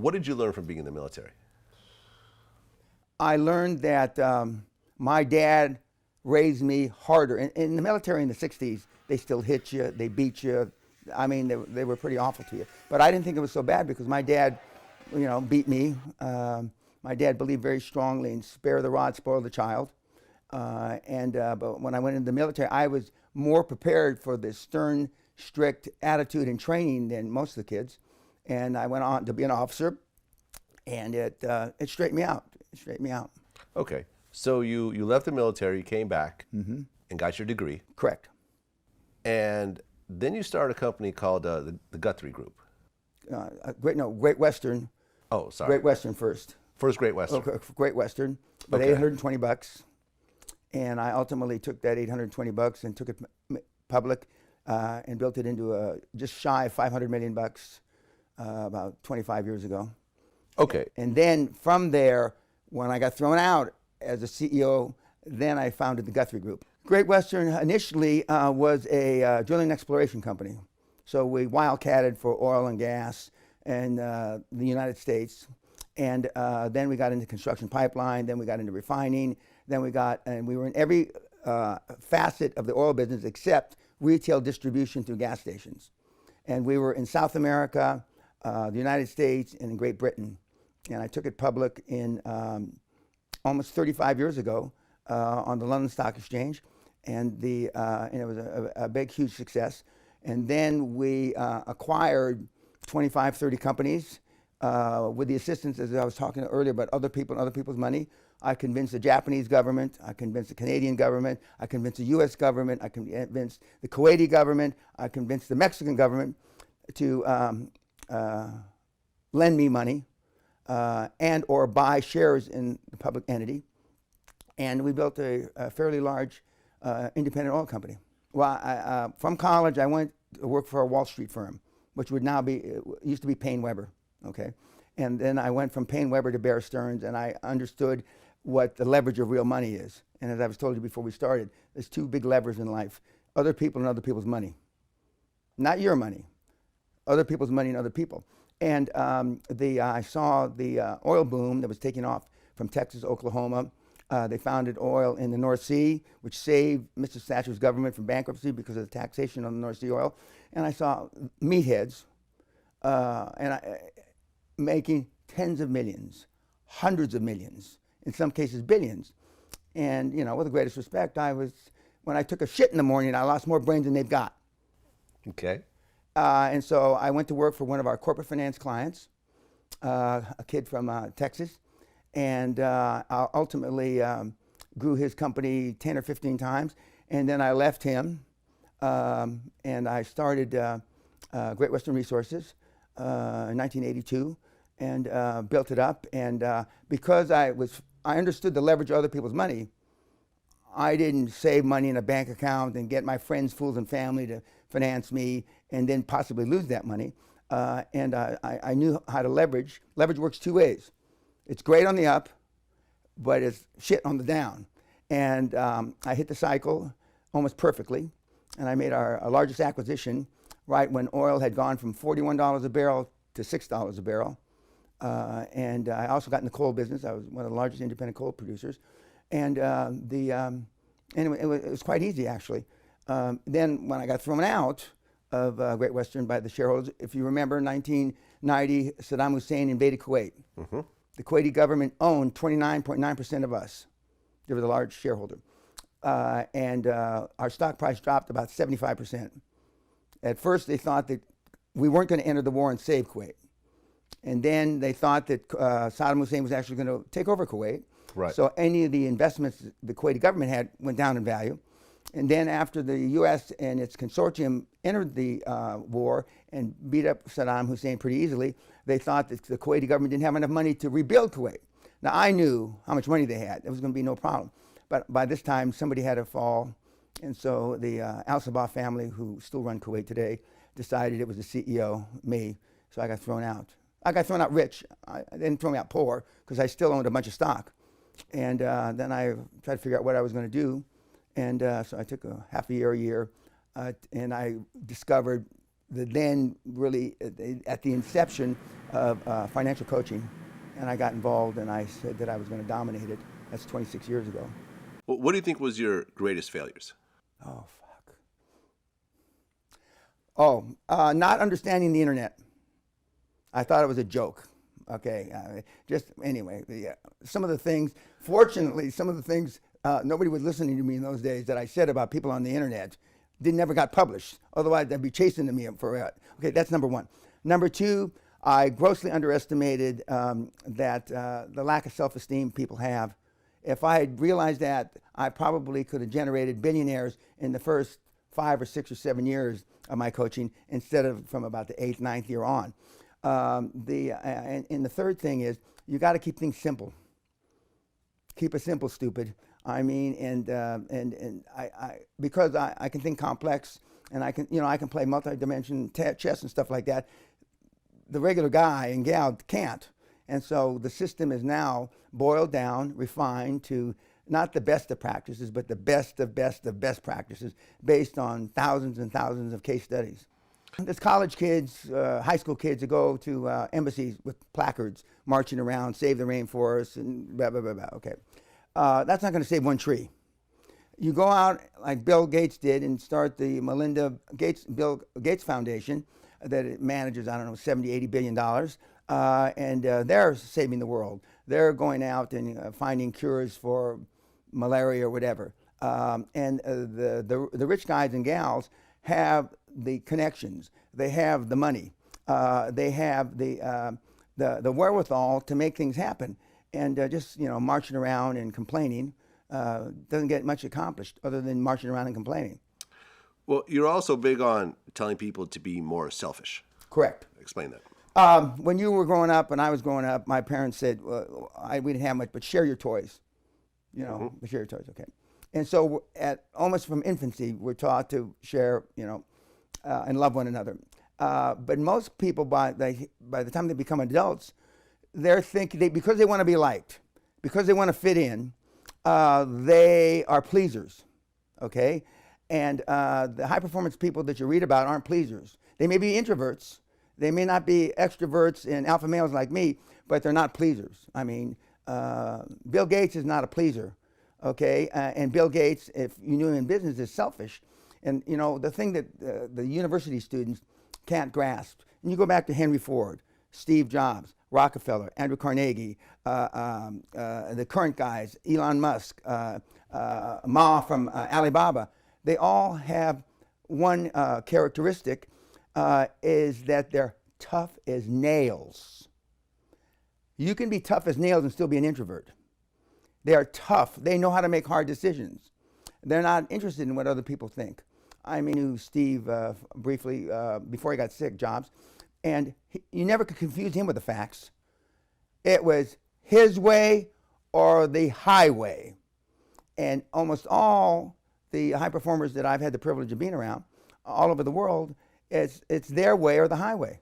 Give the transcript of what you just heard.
What did you learn from being in the military? I learned that my dad raised me harder. In the military in the 60s, they still hit you, they beat you. I mean, they were pretty awful to you. But I didn't think it was so bad because my dad, beat me. My dad believed very strongly in spare the rod, spoil the child. But when I went into the military, I was more prepared for the stern, strict attitude and training than most of the kids. And I went on to be an officer, and it straightened me out. It straightened me out. Okay, so you left the military, you came back and got your degree. Correct. And then you started a company called the Guthrie Group. Great Western. Oh, sorry. Great Western first. First Great Western. Okay, Great Western, but Okay. $820. And I ultimately took that $820 and took it public and built it into just shy of $500 million about 25 years ago. Okay. And then from there, when I got thrown out as a CEO, then I founded the Guthrie Group. Great Western initially was a drilling exploration company. So we wildcatted for oil and gas in the United States. And then we got into construction pipeline, then we got into refining, and we were in every facet of the oil business except retail distribution through gas stations. And we were in South America, the United States, and in Great Britain. And I took it public in almost 35 years ago on the London Stock Exchange. And it was a big, huge success. And then we acquired 25, 30 companies with the assistance, as I was talking earlier, about other people and other people's money. I convinced the Japanese government, I convinced the Canadian government, I convinced the US government, I convinced the Kuwaiti government, I convinced the Mexican government to lend me money and or buy shares in the public entity. And we built a fairly large independent oil company. Well, from college, I went to work for a Wall Street firm, which used to be Payne Weber, okay? And then I went from Payne Weber to Bear Stearns, and I understood what the leverage of real money is. And as I was told you before we started, there's two big levers in life: other people and other people's money. Not your money, other people's money and other people. And I saw the oil boom that was taking off from Texas, Oklahoma. They founded oil in the North Sea, which saved Mr. Thatcher's government from bankruptcy because of the taxation on the North Sea oil. And I saw meatheads making tens of millions, hundreds of millions, in some cases billions. And with the greatest respect, when I took a shit in the morning, I lost more brains than they've got. Okay. And so I went to work for one of our corporate finance clients, a kid from Texas, and I ultimately grew his company 10 or 15 times. And then I left him, and I started Great Western Resources in 1982, and built it up. And because I understood the leverage of other people's money, I didn't save money in a bank account and get my friends, fools, and family to finance me and then possibly lose that money. And I knew how to leverage. Leverage works two ways. It's great on the up, but it's shit on the down. And I hit the cycle almost perfectly. And I made our largest acquisition right when oil had gone from $41 a barrel to $6 a barrel. And I also got in the coal business. I was one of the largest independent coal producers. And anyway, it was quite easy, actually. Then when I got thrown out of Great Western by the shareholders, if you remember, 1990, Saddam Hussein invaded Kuwait. Mm-hmm. The Kuwaiti government owned 29.9% of us. They were the large shareholder. And our stock price dropped about 75%. At first, they thought that we weren't going to enter the war and save Kuwait. And then they thought that Saddam Hussein was actually going to take over Kuwait. Right. So any of the investments the Kuwaiti government had went down in value. And then after the U.S. and its consortium entered the war and beat up Saddam Hussein pretty easily, they thought that the Kuwaiti government didn't have enough money to rebuild Kuwait. Now, I knew how much money they had. There was going to be no problem. But by this time, somebody had to fall. And so the Al-Sabah family, who still run Kuwait today, decided it was the CEO, me. So I got thrown out. I got thrown out rich. They didn't throw me out poor because I still owned a bunch of stock. And then I tried to figure out what I was going to do. And so I took a half a year, and I discovered then really at the inception of financial coaching, and I got involved, and I said that I was going to dominate it. That's 26 years ago. Well, what do you think was your greatest failures? Oh, fuck. Oh, not understanding the internet. I thought it was a joke. Okay, anyway, yeah. Some of the things, fortunately, nobody was listening to me in those days that I said about people on the internet never got published. Otherwise, they'd be chasing me for it. Okay, that's number one. Number two, I grossly underestimated the lack of self-esteem people have. If I had realized that, I probably could have generated billionaires in the first 5 or 6 or 7 years of my coaching instead of from about the 8th, 9th year on. And the third thing is you got to keep things simple. Keep it simple, stupid. I mean, because I can think complex, and I can play multi-dimension chess and stuff like that. The regular guy and gal can't. And so the system is now boiled down, refined to not the best of practices, but the best of best practices based on thousands and thousands of case studies. There's college kids, high school kids that go to embassies with placards marching around, save the rainforest, and blah, blah, blah, blah. Okay. That's not going to save one tree. You go out like Bill Gates did and start the Bill Gates Foundation that it manages, I don't know, $70, $80 billion. And they're saving the world. They're going out and finding cures for malaria or whatever. And the rich guys and gals have the connections. They have the money. They have the wherewithal to make things happen. And just marching around and complaining doesn't get much accomplished other than marching around and complaining. Well, you're also big on telling people to be more selfish. Correct. Explain that. When you were growing up and I was growing up, my parents said, we didn't have much, but share your toys. Share your toys, okay. And so almost from infancy, we're taught to share, and love one another. But most people, by the time they become adults, they're thinking, because they want to be liked, because they want to fit in, they are pleasers, okay? And the high-performance people that you read about aren't pleasers. They may be introverts. They may not be extroverts and alpha males like me, but they're not pleasers. I mean, Bill Gates is not a pleaser, okay? And Bill Gates, if you knew him in business, is selfish. And, the thing that the university students can't grasp, and you go back to Henry Ford, Steve Jobs, Rockefeller, Andrew Carnegie, the current guys, Elon Musk, Ma from Alibaba, they all have one characteristic, is that they're tough as nails. You can be tough as nails and still be an introvert. They are tough. They know how to make hard decisions. They're not interested in what other people think. I knew Steve briefly before he got sick, Jobs, and you never could confuse him with the facts. It was his way or the highway. And almost all the high performers that I've had the privilege of being around all over the world, it's their way or the highway.